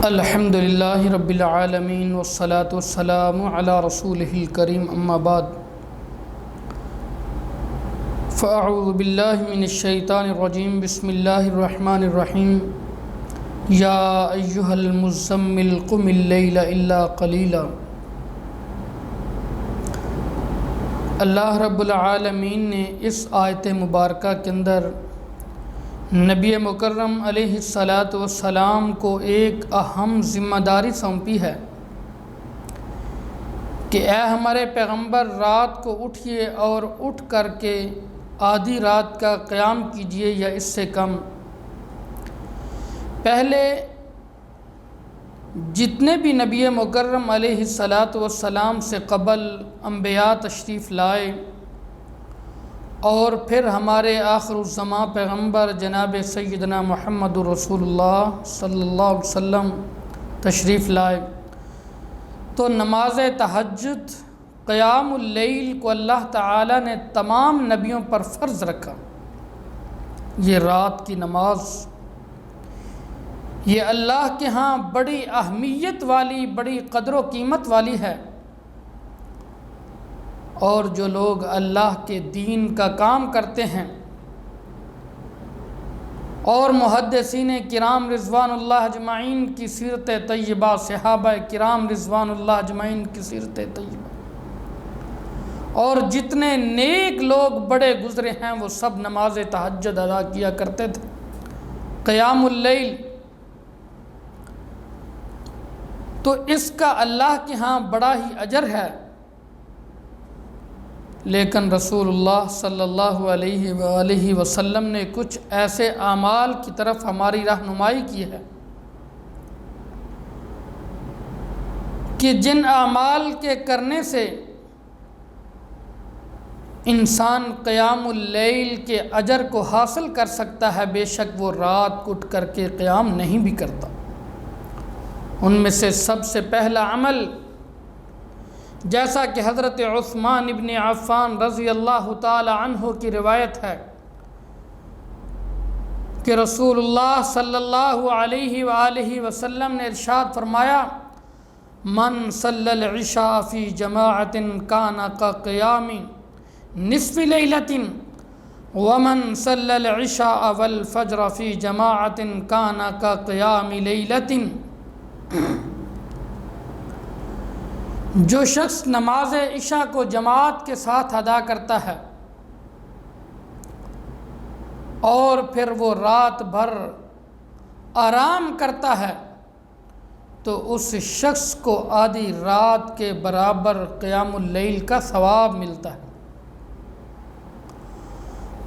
الحمد للہ رب العالمین والصلاة والسلام علی رسولہ الکریم اما بعد فاعوذ باللہ من الشیطان الرجیم بسم اللہ الرحمن الرحیم یا ایہا المزمل قم اللیل الا قلیلا۔ اللہ رب العالمین نے اس آیت مبارکہ کے اندر نبی مکرم علیہ السلام کو ایک اہم ذمہ داری سونپی ہے کہ اے ہمارے پیغمبر، رات کو اٹھیے اور اٹھ کر کے آدھی رات کا قیام کیجیے یا اس سے کم۔ پہلے جتنے بھی نبی مکرم علیہ السلام سے قبل انبیاء تشریف لائے اور پھر ہمارے آخر الزماں پیغمبر جناب سیدنا محمد رسول اللہ صلی اللہ علیہ وسلم تشریف لائے تو نماز تہجد قیام اللیل کو اللہ تعالیٰ نے تمام نبیوں پر فرض رکھا۔ یہ رات کی نماز یہ اللہ کے ہاں بڑی اہمیت والی، بڑی قدر و قیمت والی ہے، اور جو لوگ اللہ کے دین کا کام کرتے ہیں اور محدثین کرام رضوان اللہ اجمعین کی سیرت طیبہ، صحابہ کرام رضوان اللہ اجمعین کی سیرت طیبہ اور جتنے نیک لوگ بڑے گزرے ہیں وہ سب نماز تہجد ادا کیا کرتے تھے، قیام اللیل۔ تو اس کا اللہ کے ہاں بڑا ہی اجر ہے، لیکن رسول اللہ صلی اللہ علیہ وآلہ وسلم نے کچھ ایسے اعمال کی طرف ہماری رہنمائی کی ہے کہ جن اعمال کے کرنے سے انسان قیام اللیل کے اجر کو حاصل کر سکتا ہے، بے شک وہ رات اٹھ کر کے قیام نہیں بھی کرتا۔ ان میں سے سب سے پہلا عمل، جیسا کہ حضرت عثمان ابن عفان رضی اللہ تعالی عنہ کی روایت ہے کہ رسول اللہ صلی اللہ علیہ وآلہ وسلم نے ارشاد فرمایا، من صلی العشاء فی جماعت کان کقیام نصف لیلۃ ومن صلی العشاء والفجر فی جماعت کان کقیام لیلۃ۔ جو شخص نماز عشاء کو جماعت کے ساتھ ادا کرتا ہے اور پھر وہ رات بھر آرام کرتا ہے تو اس شخص کو آدھی رات کے برابر قیام اللیل کا ثواب ملتا ہے۔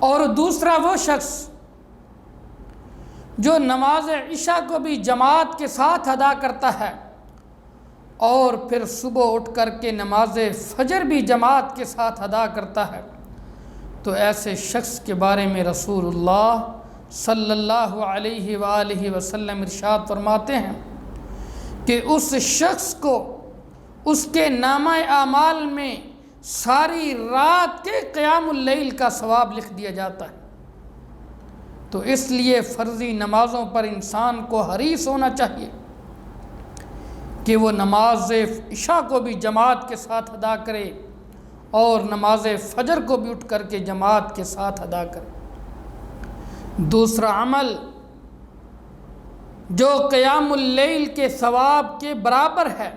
اور دوسرا وہ شخص جو نماز عشاء کو بھی جماعت کے ساتھ ادا کرتا ہے اور پھر صبح اٹھ کر کے نماز فجر بھی جماعت کے ساتھ ادا کرتا ہے، تو ایسے شخص کے بارے میں رسول اللہ صلی اللہ علیہ وآلہ وسلم ارشاد فرماتے ہیں کہ اس شخص کو اس کے نامہ اعمال میں ساری رات کے قیام اللیل کا ثواب لکھ دیا جاتا ہے۔ تو اس لیے فرضی نمازوں پر انسان کو حریص ہونا چاہیے کہ وہ نماز عشاء کو بھی جماعت کے ساتھ ادا کرے اور نماز فجر کو بھی اٹھ کر کے جماعت کے ساتھ ادا کرے۔ دوسرا عمل جو قیام اللیل کے ثواب کے برابر ہے،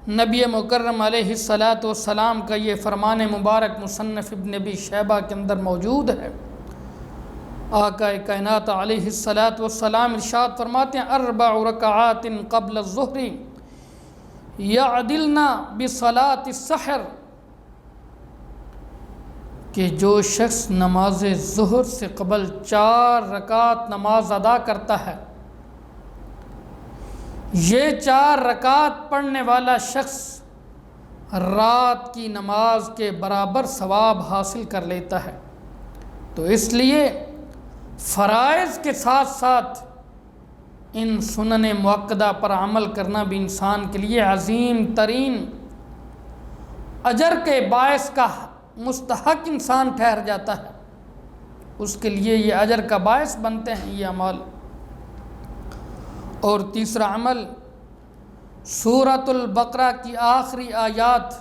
نبی مکرم علیہ السلام کا یہ فرمان مبارک مصنف ابن ابی شیبہ کے اندر موجود ہے۔ آقا کائنات علیہ السلام ارشاد فرماتے ہیں، 4 رکعات قبل الظہر یعدلن بصلاۃ السحر، کہ جو شخص نماز ظہر سے قبل 4 رکعت نماز ادا کرتا ہے، یہ 4 رکعت پڑھنے والا شخص رات کی نماز کے برابر ثواب حاصل کر لیتا ہے۔ تو اس لیے فرائض کے ساتھ ساتھ ان سنن مؤکدہ پر عمل کرنا بھی انسان کے لیے عظیم ترین اجر کے باعث کا مستحق انسان ٹھہر جاتا ہے، اس کے لیے یہ اجر کا باعث بنتے ہیں یہ اعمال۔ اور تیسرا عمل سورۃ البقرہ کی آخری آیات،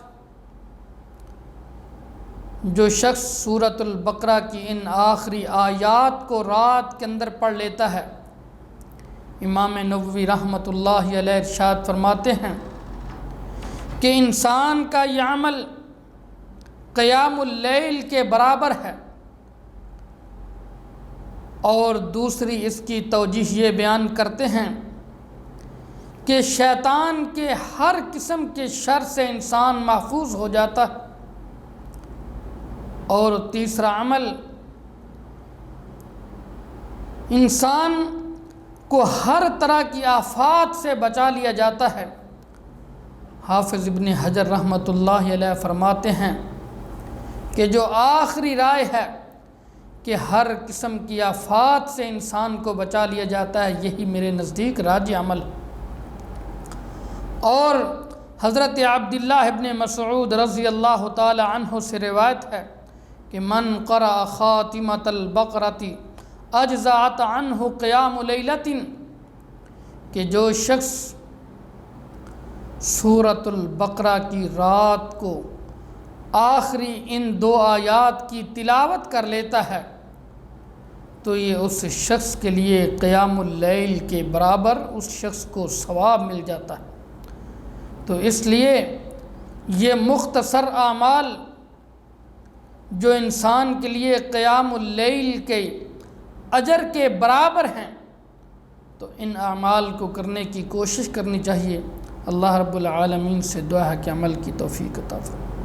جو شخص سورۃ البقرہ کی ان آخری آیات کو رات کے اندر پڑھ لیتا ہے، امام نووی رحمۃ اللہ علیہ ارشاد فرماتے ہیں کہ انسان کا یہ عمل قیام اللیل کے برابر ہے۔ اور دوسری اس کی توجیہ یہ بیان کرتے ہیں کہ شیطان کے ہر قسم کے شر سے انسان محفوظ ہو جاتا ہے۔ اور تیسرا عمل انسان کو ہر طرح کی آفات سے بچا لیا جاتا ہے۔ حافظ ابن حجر رحمۃ اللہ علیہ فرماتے ہیں کہ جو آخری رائے ہے کہ ہر قسم کی آفات سے انسان کو بچا لیا جاتا ہے، یہی میرے نزدیک راجح عمل ہے۔ اور حضرت عبداللہ ابن مسعود رضی اللہ تعالی عنہ سے روایت ہے کہ من قرأ خاتمۃ البقرۃ اجزأت عنہ قیام لیلۃ، کہ جو شخص سورۃ البقرہ کی رات کو آخری ان 2 آیات کی تلاوت کر لیتا ہے تو یہ اس شخص کے لیے قیام اللیل کے برابر اس شخص کو ثواب مل جاتا ہے۔ تو اس لیے یہ مختصر اعمال جو انسان کے لیے قیام اللیل کے اجر کے برابر ہیں، تو ان اعمال کو کرنے کی کوشش کرنی چاہیے۔ اللہ رب العالمین سے دعا ہے کہ عمل کی توفیق عطا فرمائے۔